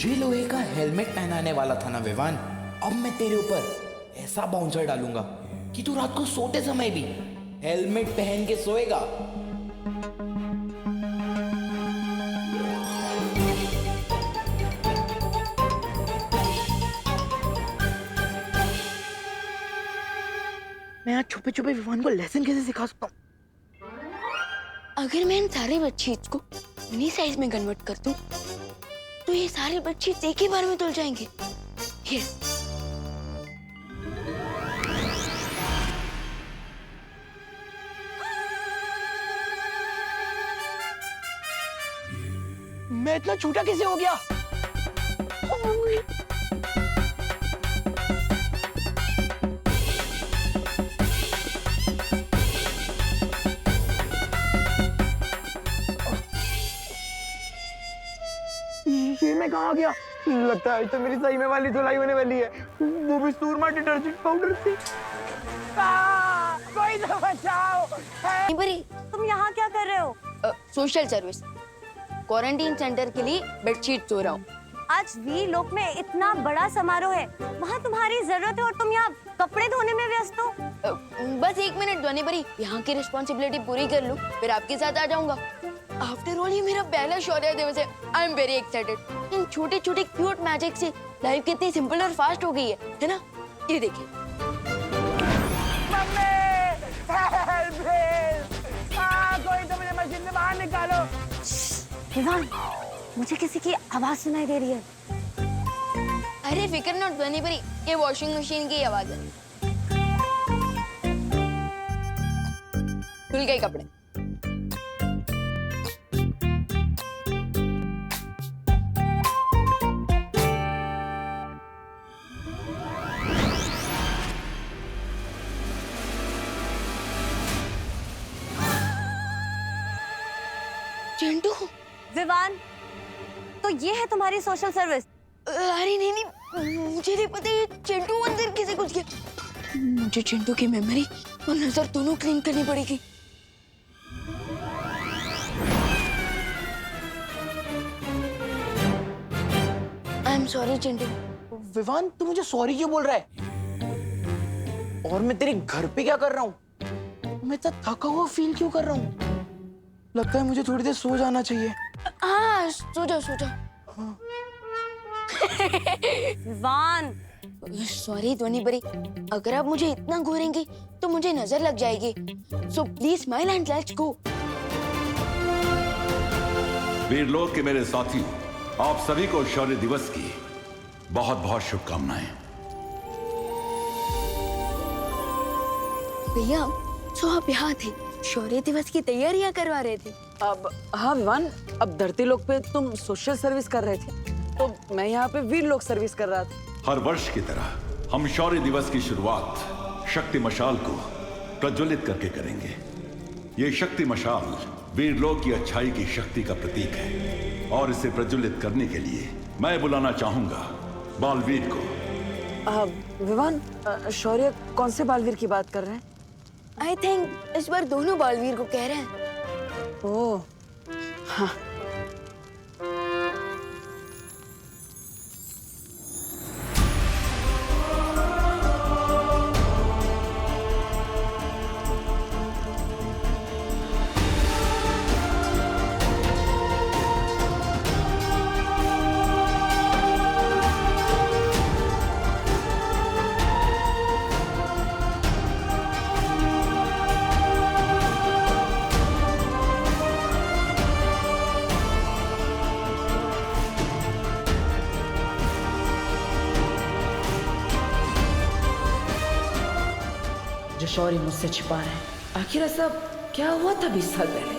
तुझे लोहे का हेलमेट पहनाने वाला था ना विवान। अब मैं तेरे ऊपर ऐसा बाउंसर डालूंगा कि तू रात को सोते समय भी हेलमेट पहन के सोएगा। मैं आज छुपे छुपे विवान को लेसन कैसे सिखा सकता हूँ? अगर मैं इन सारे बेडशीट्स को मिनी साइज में कन्वर्ट कर दूं, तो ये सारे बेडशीट्स एक ही बार में धुल जाएंगे। यस। मैं इतना छोटा कैसे हो गया? ये मैं कहाँ गया? लगता है तो मेरी सही में वाली धुलाई होने वाली है, वो भी सूरमा डिटर्जेंट पाउडर से। कोई तो बचाओ! तुम यहाँ क्या कर रहे हो? सोशल सर्विस, क्वारंटीन सेंटर के लिए बेडशीट धो रहा हूँ। आज वीर लोक में इतना बड़ा समारोह है, वहाँ तुम्हारी जरूरत है और तुम यहाँ कपड़े धोने में व्यस्त हो। बस 1 मिनट ध्वनि परी, यहाँ की रिस्पॉन्सिबिलिटी पूरी कर लूँ, फिर आपके साथ आ जाऊंगा। आफ्टर ऑल ये मेरा पहला शौर्य दिवस है। I am very excited. इन छोटे छोटे क्यूट मैजिक से लाइफ कितनी सिंपल और फास्ट हो गई है ना? ये देखिए। कोई तो मुझे मशीन से बाहर निकालो। विवान, मुझे किसी की आवाज सुनाई दे रही है। अरे फिक्र नॉट ध्वनि परी, ये वॉशिंग मशीन की आवाज है। धुल गए कपड़े। चिंटू। विवान, तो ये है तुम्हारी सोशल सर्विस? अरे नहीं नहीं, मुझे नहीं पता ये चिंटू अंदर किसे कुछ किया। मुझे चिंटू की मेमोरी और नजर दोनों क्लीन करनी पड़ेगी। I am sorry Chintu. Vivaan, तू मुझे सॉरी क्यों बोल रहा है? और मैं तेरे घर पे क्या कर रहा हूँ? मैं इतना थका हुआ फील क्यों कर रहा हूँ? लगता है मुझे थोड़ी देर सो जाना चाहिए। हाँ, सो जाओ सो जाओ। विवान, सॉरी ध्वनि परी, अगर आप मुझे इतना घूरेंगी तो मुझे नजर लग जाएगी। So please smile and let's go. Veerlok के मेरे साथियों, आप सभी को शौर्य दिवस की बहुत बहुत शुभकामनाएं। भैया, सो आप यहाँ थे, शौर्य दिवस की तैयारियां करवा रहे थे। अब हाँ विवान, अब धरती लोक पे तुम सोशल सर्विस कर रहे थे, तो मैं यहाँ पे वीर लोक सर्विस कर रहा था। हर वर्ष की तरह हम शौर्य दिवस की शुरुआत शक्ति मशाल को प्रज्वलित करके करेंगे। ये शक्ति मशाल वीरलोक की अच्छाई की शक्ति का प्रतीक है और इसे प्रज्वलित करने के लिए मैं बुलाना चाहूंगा बालवीर को। विवान, शौर्य कौन से बालवीर की बात कर रहे हैं? आई थिंक इस बार दोनों बालवीर को कह रहे हैं। ओह, हाँ। जो शौर्य मुझसे छिपा रहे हैं, आखिर सब क्या हुआ था 20 साल पहले?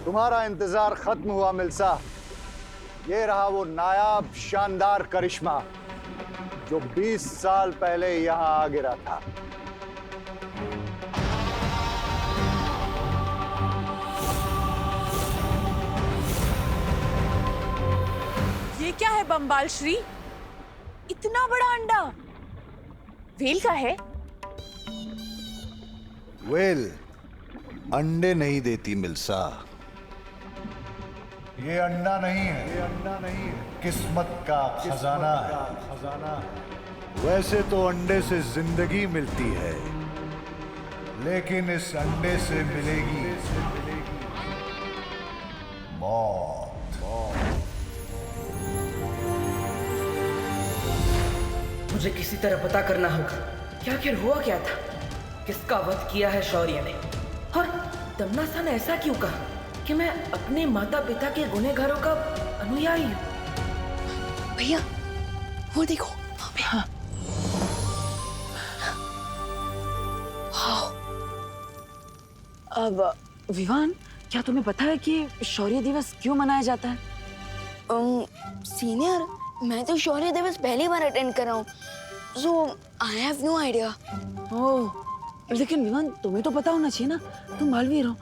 तुम्हारा इंतजार खत्म हुआ मिल्सा। ये रहा वो नायाब शानदार करिश्मा जो 20 साल पहले यहां आ गिरा था। ये क्या है बम्बाल श्री? इतना बड़ा अंडा व्हेल का है? वेल अंडे नहीं देती मिल्सा। ये अंडा नहीं है, ये अंडा नहीं है, किस्मत का खजाना है, खजाना है। वैसे तो अंडे से जिंदगी मिलती है, लेकिन इस अंडे से मिलेगी मौत। मुझे किसी तरह पता करना होगा कि आखिर हुआ क्या था, किसका वध किया है शौर्य ने, और दमनासा ने ऐसा क्यों कहा कि मैं अपने माता पिता के गुनहगारों का अनुयायी हूँ। भैया वो देखो वहाँ पे। हाँ। अब विवान, क्या तुम्हें पता है कि शौर्य दिवस क्यों मनाया जाता है? सीनियर, मैं तो शौर्य दिवस पहली बार अटेंड कर रहा हूँ, सो आई हैव नो आइडिया। ओह, लेकिन विवान तुम्हें तो पता होना चाहिए ना, तुम बालवीर हो।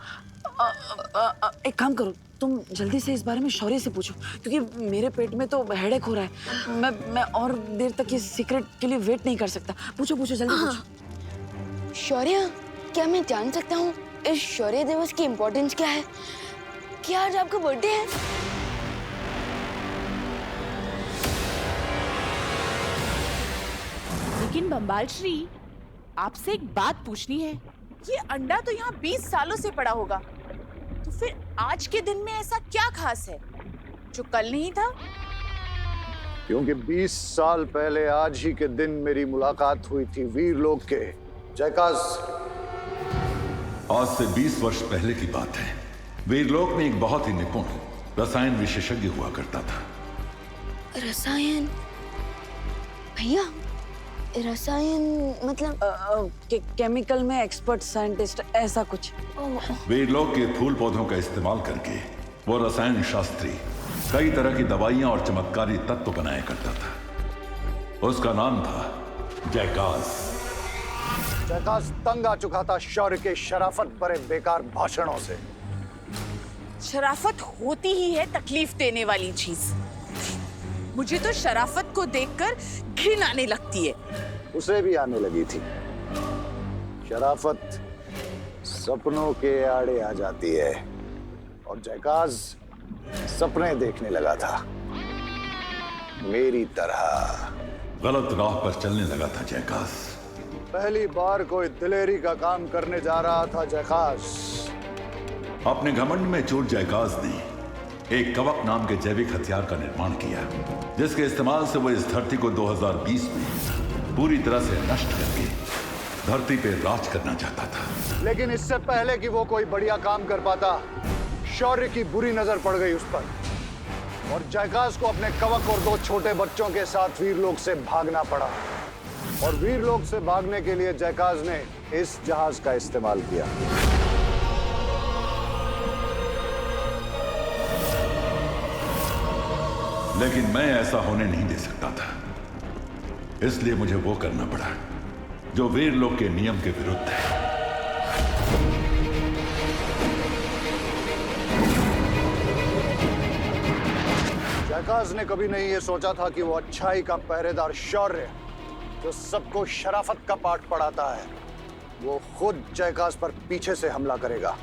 एक काम करो, तुम जल्दी से इस बारे में शौर्य से पूछो, क्योंकि मेरे पेट में तो हेडेक हो रहा है। मैं और देर तक ये सीक्रेट के लिए वेट नहीं कर सकता। पूछो पूछो जल्दी पूछो। शौर्य, क्या मैं जान सकता हूँ इस शौर्य दिवस की इम्पोर्टेंस क्या है? क्या आज आपका बर्थडे है? लेकिन बम्बाल श्री, आपसे एक बात पूछनी है। ये अंडा तो यहाँ 20 सालों से पड़ा होगा, तो फिर आज के दिन में ऐसा क्या खास है जो कल नहीं था? क्योंकि 20 साल पहले आज ही के दिन मेरी मुलाकात हुई थी वीरलोक के जयकाज। आज से 20 वर्ष पहले की बात है। वीरलोक में एक बहुत ही निपुण रसायन विशेषज्ञ हुआ करता था। रसायन? भैया, रसायन मतलब? केमिकल में एक्सपर्ट साइंटिस्ट, ऐसा कुछ। वीरलोक के फूल पौधों का इस्तेमाल करके वो रसायन शास्त्री कई तरह की दवाइयां और चमत्कारी तत्व बनाया करता था। उसका नाम था जयकाज। जयकाज तंग आ चुका था शौर्य के शराफत भरे बेकार भाषणों से। शराफत होती ही है तकलीफ देने वाली चीज। मुझे तो शराफत को देखकर घिन आने लगती है। उसे भी आने लगी थी। शराफत सपनों के आड़े आ जाती है, और जयकाज सपने देखने लगा था मेरी तरह। गलत राह पर चलने लगा था जयकाज। पहली बार कोई दिलेरी का काम करने जा रहा था जयकाज। अपने घमंड में चूर जयकाज ने एक कवक नाम के जैविक हथियार का निर्माण किया, जिसके इस्तेमाल से वो इस धरती को 2020 में पूरी तरह से नष्ट करके धरती पे राज करना चाहता था। लेकिन इससे पहले कि वो कोई बढ़िया काम कर पाता, शौर्य की बुरी नजर पड़ गई उस पर, और जयकाज को अपने कवक और 2 छोटे बच्चों के साथ वीरलोक से भागना पड़ा। और वीरलोक से भागने के लिए जयकाज ने इस जहाज का इस्तेमाल किया। लेकिन मैं ऐसा होने नहीं दे सकता था, इसलिए मुझे वो करना पड़ा जो वीरलोक के नियम के विरुद्ध है। जयकाज ने कभी नहीं ये सोचा था कि वो अच्छाई का पहरेदार शौर्य, जो सबको शराफत का पाठ पढ़ाता है, वो खुद जयकाज पर पीछे से हमला करेगा।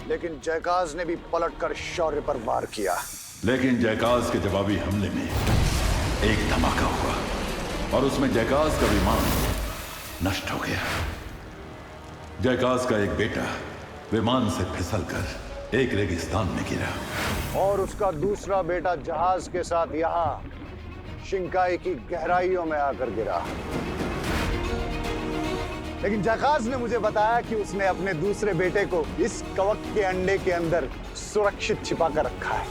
लेकिन जयकाज ने भी पलटकर शौर्य पर वार किया। लेकिन जयकाज के जवाबी हमले में एक धमाका हुआ और उसमें जयकाज का विमान नष्ट हो गया। जयकाज का एक बेटा विमान से फिसलकर एक रेगिस्तान में गिरा, और उसका दूसरा बेटा जहाज के साथ यहाँ शिंकाई की गहराइयों में आकर गिरा। लेकिन जयकाज ने मुझे बताया कि उसने अपने दूसरे बेटे को इस कवक के अंडे के अंदर सुरक्षित छिपा कर रखा है।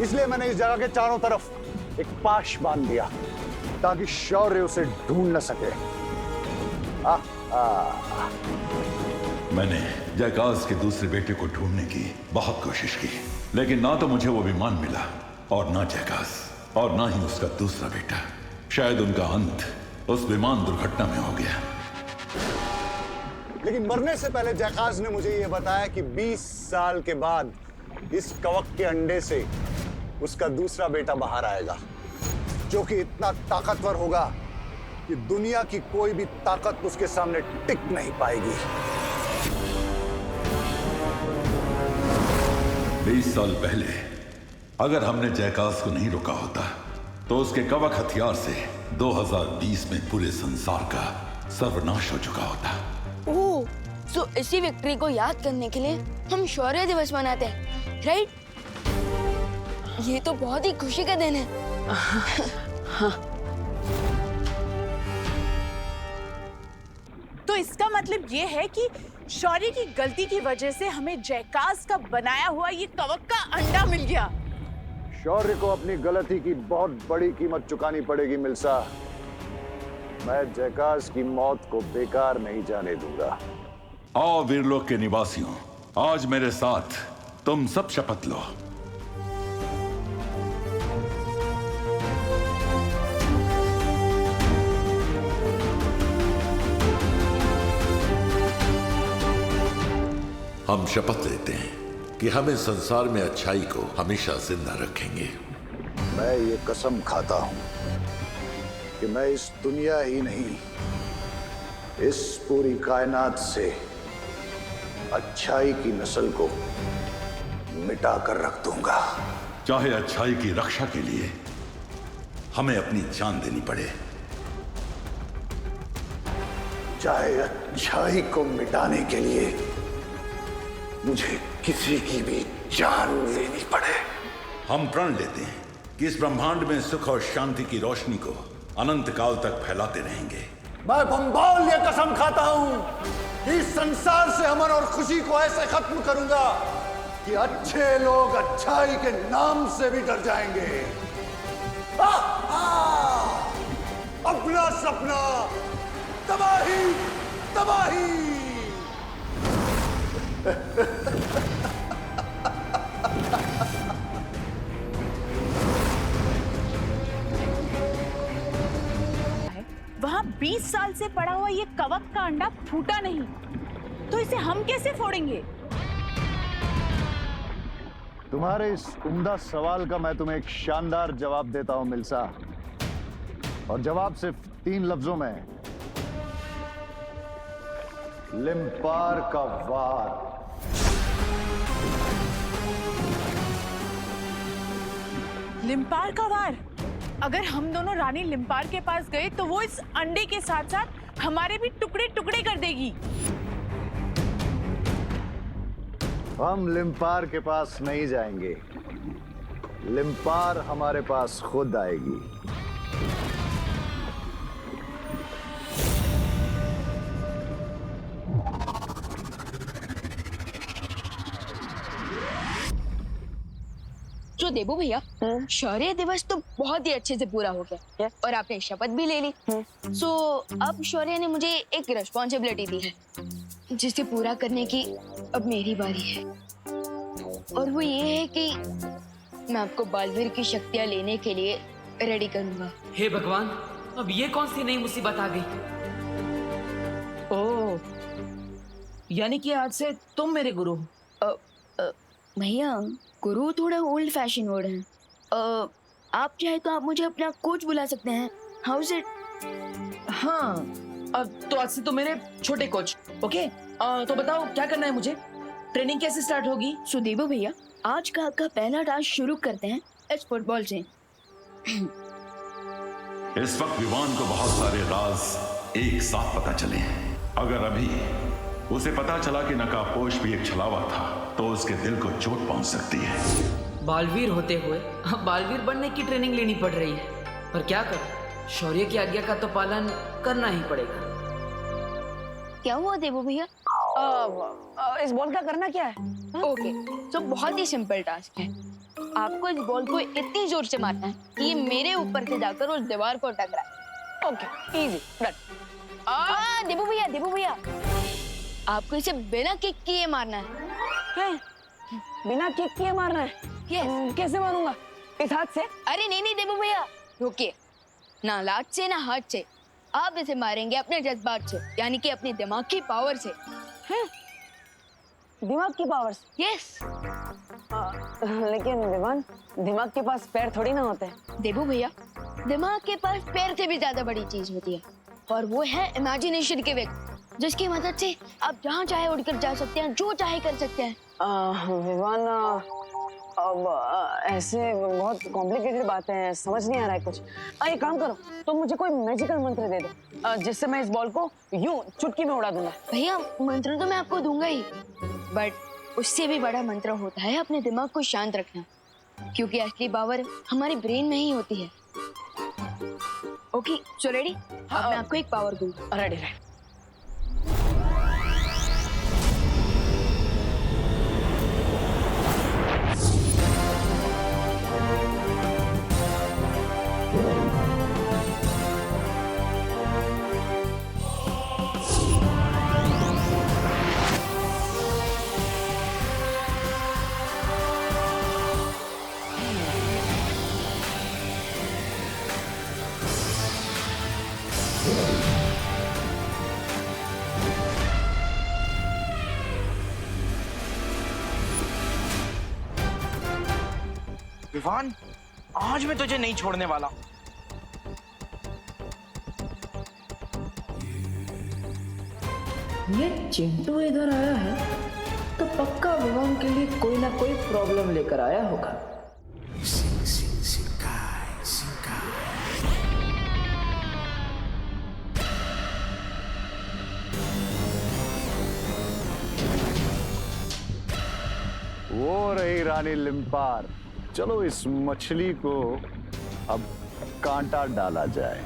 इसलिए मैंने इस जगह के चारों तरफ एक पाश बांध दिया ताकि शौर्य उसे ढूंढ न सके। मैंने जयकाज के दूसरे बेटे को ढूंढने की बहुत कोशिश की, लेकिन ना तो मुझे वो विमान मिला और ना जयकाज और ना ही उसका दूसरा बेटा। शायद उनका अंत उस विमान दुर्घटना में हो गया। लेकिन मरने से पहले जयकाज ने मुझे यह बताया कि 20 साल के बाद इस कवक के अंडे से उसका दूसरा बेटा बाहर आएगा, जो कि इतना ताकतवर होगा कि दुनिया की कोई भी ताकत उसके सामने टिक नहीं पाएगी। 20 साल पहले अगर हमने जयकाज को नहीं रोका होता तो उसके कवक हथियार से 2020 में पूरे संसार का सर्वनाश हो चुका होता। ओह, सो इसी विक्ट्री को याद करने के लिए हम शौर्य दिवस मनाते हैं, राइट? ये तो बहुत ही खुशी का दिन है। हाँ। तो इसका मतलब ये है कि शौर्य की गलती की वजह से हमें जयकाज का बनाया हुआ ये कवक का अंडा मिल गया। शौर्य को अपनी गलती की बहुत बड़ी कीमत चुकानी पड़ेगी मिल्सा। मैं जयकाज की मौत को बेकार नहीं जाने दूंगा। आओ वीरलोक के निवासियों, आज मेरे साथ तुम सब शपथ लो। हम शपथ लेते हैं कि हम इस संसार में अच्छाई को हमेशा जिंदा रखेंगे। मैं ये कसम खाता हूं कि मैं इस दुनिया ही नहीं, इस पूरी कायनात से अच्छाई की नस्ल को मिटा कर रख दूंगा। चाहे अच्छाई की रक्षा के लिए हमें अपनी जान देनी पड़े, चाहे अच्छाई को मिटाने के लिए मुझे किसी की भी जान लेनी पड़े। हम प्रण लेते हैं कि इस ब्रह्मांड में सुख और शांति की रोशनी को अनंत काल तक फैलाते रहेंगे। मैं बंबाल ये कसम खाता हूं कि इस संसार से अमन और खुशी को ऐसे खत्म करूंगा कि अच्छे लोग अच्छाई के नाम से भी डर जाएंगे। अपना सपना तबाही तबाही। वहां 20 साल से पड़ा हुआ ये कवक का अंडा फूटा नहीं, तो इसे हम कैसे फोड़ेंगे? तुम्हारे इस उम्दा सवाल का मैं तुम्हें एक शानदार जवाब देता हूं मिल्सा, और जवाब सिर्फ 3 लफ्जों में है। लिम्पार का वार। लिम्पार का वार। अगर हम दोनों रानी लिम्पार के पास गए तो वो इस अंडे के साथ साथ हमारे भी टुकड़े टुकड़े कर देगी। हम लिम्पार के पास नहीं जाएंगे, लिम्पार हमारे पास खुद आएगी। तो देबू भैया, शौर्य दिवस तो बहुत ही अच्छे से पूरा हो गया और आपने शपथ भी ले ली। सो अब शौर्य ने मुझे एक रिस्पॉन्सिबिलिटी दी है जिसे पूरा करने की अब मेरी बारी है, और वो ये है कि मैं आपको बालवीर की शक्तियां लेने के लिए रेडी करूंगा। हे भगवान, अब ये कौन सी नई मुसीबत आ गई? ओह, यानी कि आज से तुम मेरे गुरु हो। भैया, गुरु थोड़ा ओल्ड फैशन वर्ड है। आप चाहे तो आप मुझे अपना कोच बुला सकते हैं। How is it? हाँ, अब तो आज से तो मेरे छोटे कोच। ओके, तो बताओ क्या करना है मुझे? ट्रेनिंग कैसे स्टार्ट होगी? सुदेवो भैया, आज का आपका पहला टास्क शुरू करते हैं इस फुटबॉल से। इस वक्त विवान को बहुत सारे राज एक साथ पता चले हैं। अगर अभी उसे पता चला कि नकाबपोश भी एक छलावा था तो उसके दिल को चोट पहुंच सकती है। बालवीर होते हुए अब बालवीर बनने की ट्रेनिंग लेनी पड़ रही है, पर क्या करें, शौर्य की आज्ञा का तो पालन करना ही पड़ेगा। क्या हुआ देवो भैया? इस बॉल का करना क्या है? ओके, तो बहुत ही सिंपल टास्क है। आपको इस बॉल को इतनी जोर से मारना है कि ये मेरे ऊपर से जाकर उस दीवार को टकराए। Okay, easy, done. देवो भैया, आपको इसे बिना किक किए मारना है। बिना किक किए मारना है? यस। कैसे मारूंगा? इस हाथ से? अरे नहीं देबू भैया, रुकिए। ना लात से ना हाथ से, आप इसे मारेंगे अपने जज्बात से, यानी कि अपने दिमाग की पावर से। दिमाग की पावर से? यस। लेकिन विवान, दिमाग के पास पैर थोड़ी ना होते हैं। देबू भैया, दिमाग के पास पैर से भी ज्यादा बड़ी चीज होती है, और वो है इमेजिनेशन के व्यक्त, जिसकी मदद से आप जहाँ चाहे उड़कर जा सकते हैं, जो चाहे कर सकते हैं। विवान, अब ऐसे बहुत कॉम्प्लिकेटेड बातें हैं, समझ नहीं आ रहा है कुछ। एक काम करो, तुम मुझे कोई मैजिकल मंत्र दे दो, जिससे मैं इस बॉल को यूं चुटकी में उड़ा दूंगा। भैया मंत्र तो मैं आपको दूंगा ही, बट उससे भी बड़ा मंत्र होता है अपने दिमाग को शांत रखना, क्योंकि असली पावर हमारे ब्रेन में ही होती है। Okay, so ready? अब मैं आपको एक पावर दूंगा। Ready ready. विवान, आज मैं तुझे नहीं छोड़ने वाला। ये चिंटू इधर आया है तो पक्का विवान के लिए कोई ना कोई प्रॉब्लम लेकर आया होगा। वो रही रानी लिम्पार। चलो इस मछली को अब कांटा डाला जाए।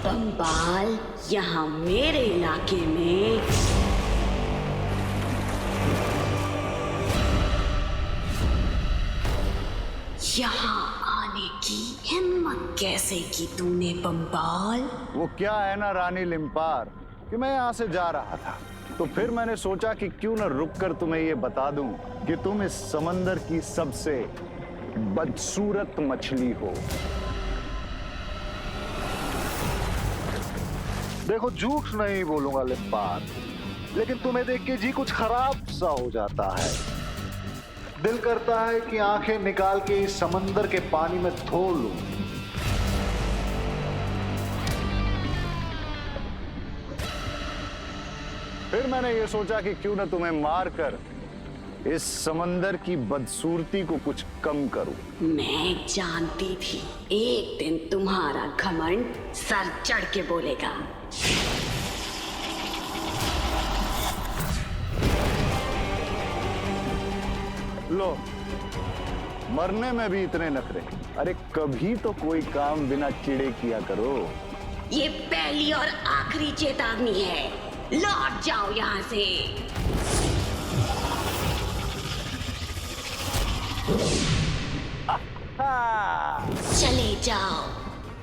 बम्बाल, यहाँ मेरे इलाके में यहाँ आने की हिम्मत कैसे की तूने बम्बाल? वो क्या है ना रानी लिम्पार कि मैं यहाँ से जा रहा था, तो फिर मैंने सोचा कि क्यों न रुककर तुम्हें ये बता दूं कि तुम इस समंदर की सबसे बदसूरत मछली हो। देखो, झूठ नहीं बोलूंगा लिम्पार, लेकिन तुम्हें देख के जी कुछ खराब सा हो जाता है। दिल करता है कि आंखें निकाल के इस समंदर के पानी में धो लूं। फिर मैंने ये सोचा कि क्यों न तुम्हें मारकर इस समंदर की बदसूरती को कुछ कम करूं। मैं जानती थी एक दिन तुम्हारा घमंड सर चढ़ के बोलेगा। लो, मरने में भी इतने नखरे। अरे कभी तो कोई काम बिना चिड़े किया करो। ये पहली और आखिरी चेतावनी है, लौट जाओ यहाँ से। चले जाओ,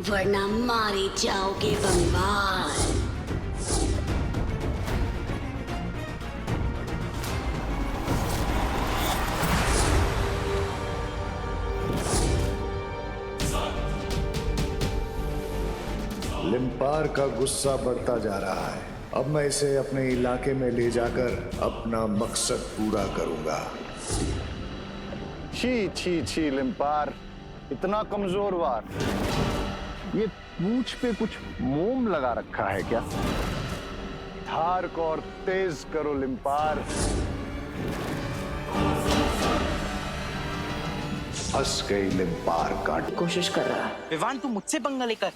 वरना मारे जाओगे बम्बाल। लिम्पार का गुस्सा बढ़ता जा रहा है। अब मैं इसे अपने इलाके में ले जाकर अपना मकसद पूरा करूंगा। छी छी छी लिम्पार, इतना कमजोर वार। ये पूंछ पे कुछ मोम लगा रखा है क्या? धार को और तेज करो लिम्पार। फंस गई लिम्पार काट। कोशिश कर रहा है। विवान, तू मुझसे पंगा लेकर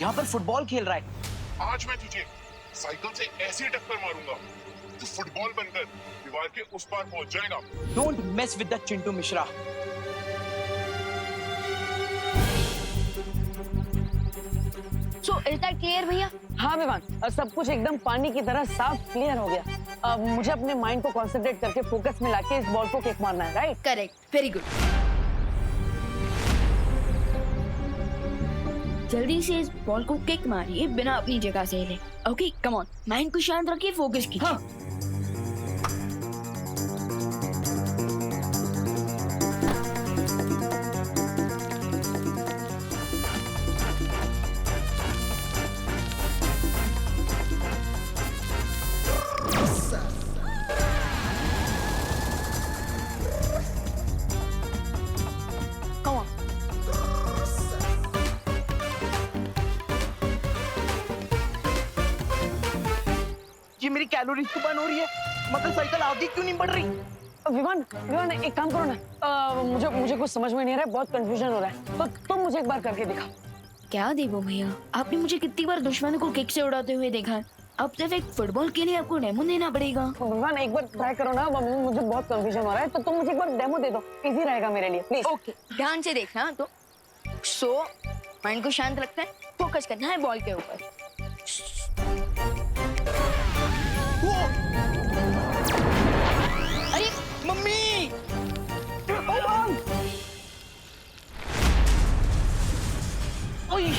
यहाँ पर फुटबॉल खेल रहा है। आज मैं तुझे साइकिल से ऐसी टक्कर मारूंगा, तू फुटबॉल बनकर दीवार के उस पार पहुंच जाएगा। Don't mess with the Chintu Mishra. So is that clear भैया? हाँ विवान, सब कुछ एकदम पानी की तरह साफ क्लियर हो गया। मुझे अपने माइंड को कंसंट्रेट करके फोकस में लाके इस बॉल को किक मारना है, राइट? Correct, very good. जल्दी से इस बॉल को किक मारिए बिना अपनी जगह से हिले। ओके, कम ऑन, माइंड को शांत रखिए, फोकस कीजिए। हाँ। Come on. ये मेरी कैलोरीज तो बर्न हो रही है, मगर साइकिल आगे क्यों नहीं बढ़ रही? विवान एक काम करो ना, मुझे कुछ समझ में नहीं आ रहा है, बहुत कंफ्यूजन हो रहा है, तो तुम मुझे एक बार करके दिखाओ। क्या देवो भैया, आपने मुझे कितनी बार दुश्मन को किक से उड़ाते हुए देखा है, अब सिर्फ एक फुटबॉल के लिए आपको डेमो देना पड़ेगा। विवान एक बार ट्राई करो ना, मुझे बहुत कंफ्यूजन हो रहा है, तो तुम मुझे एक बार डेमो दे दो, इजी रहेगा मेरे लिए, प्लीज। ओके, ध्यान से देखना। तो सो माइंड को शांत रखना है, फोकस करना है बॉल के ऊपर। अरे मम्मी! ओए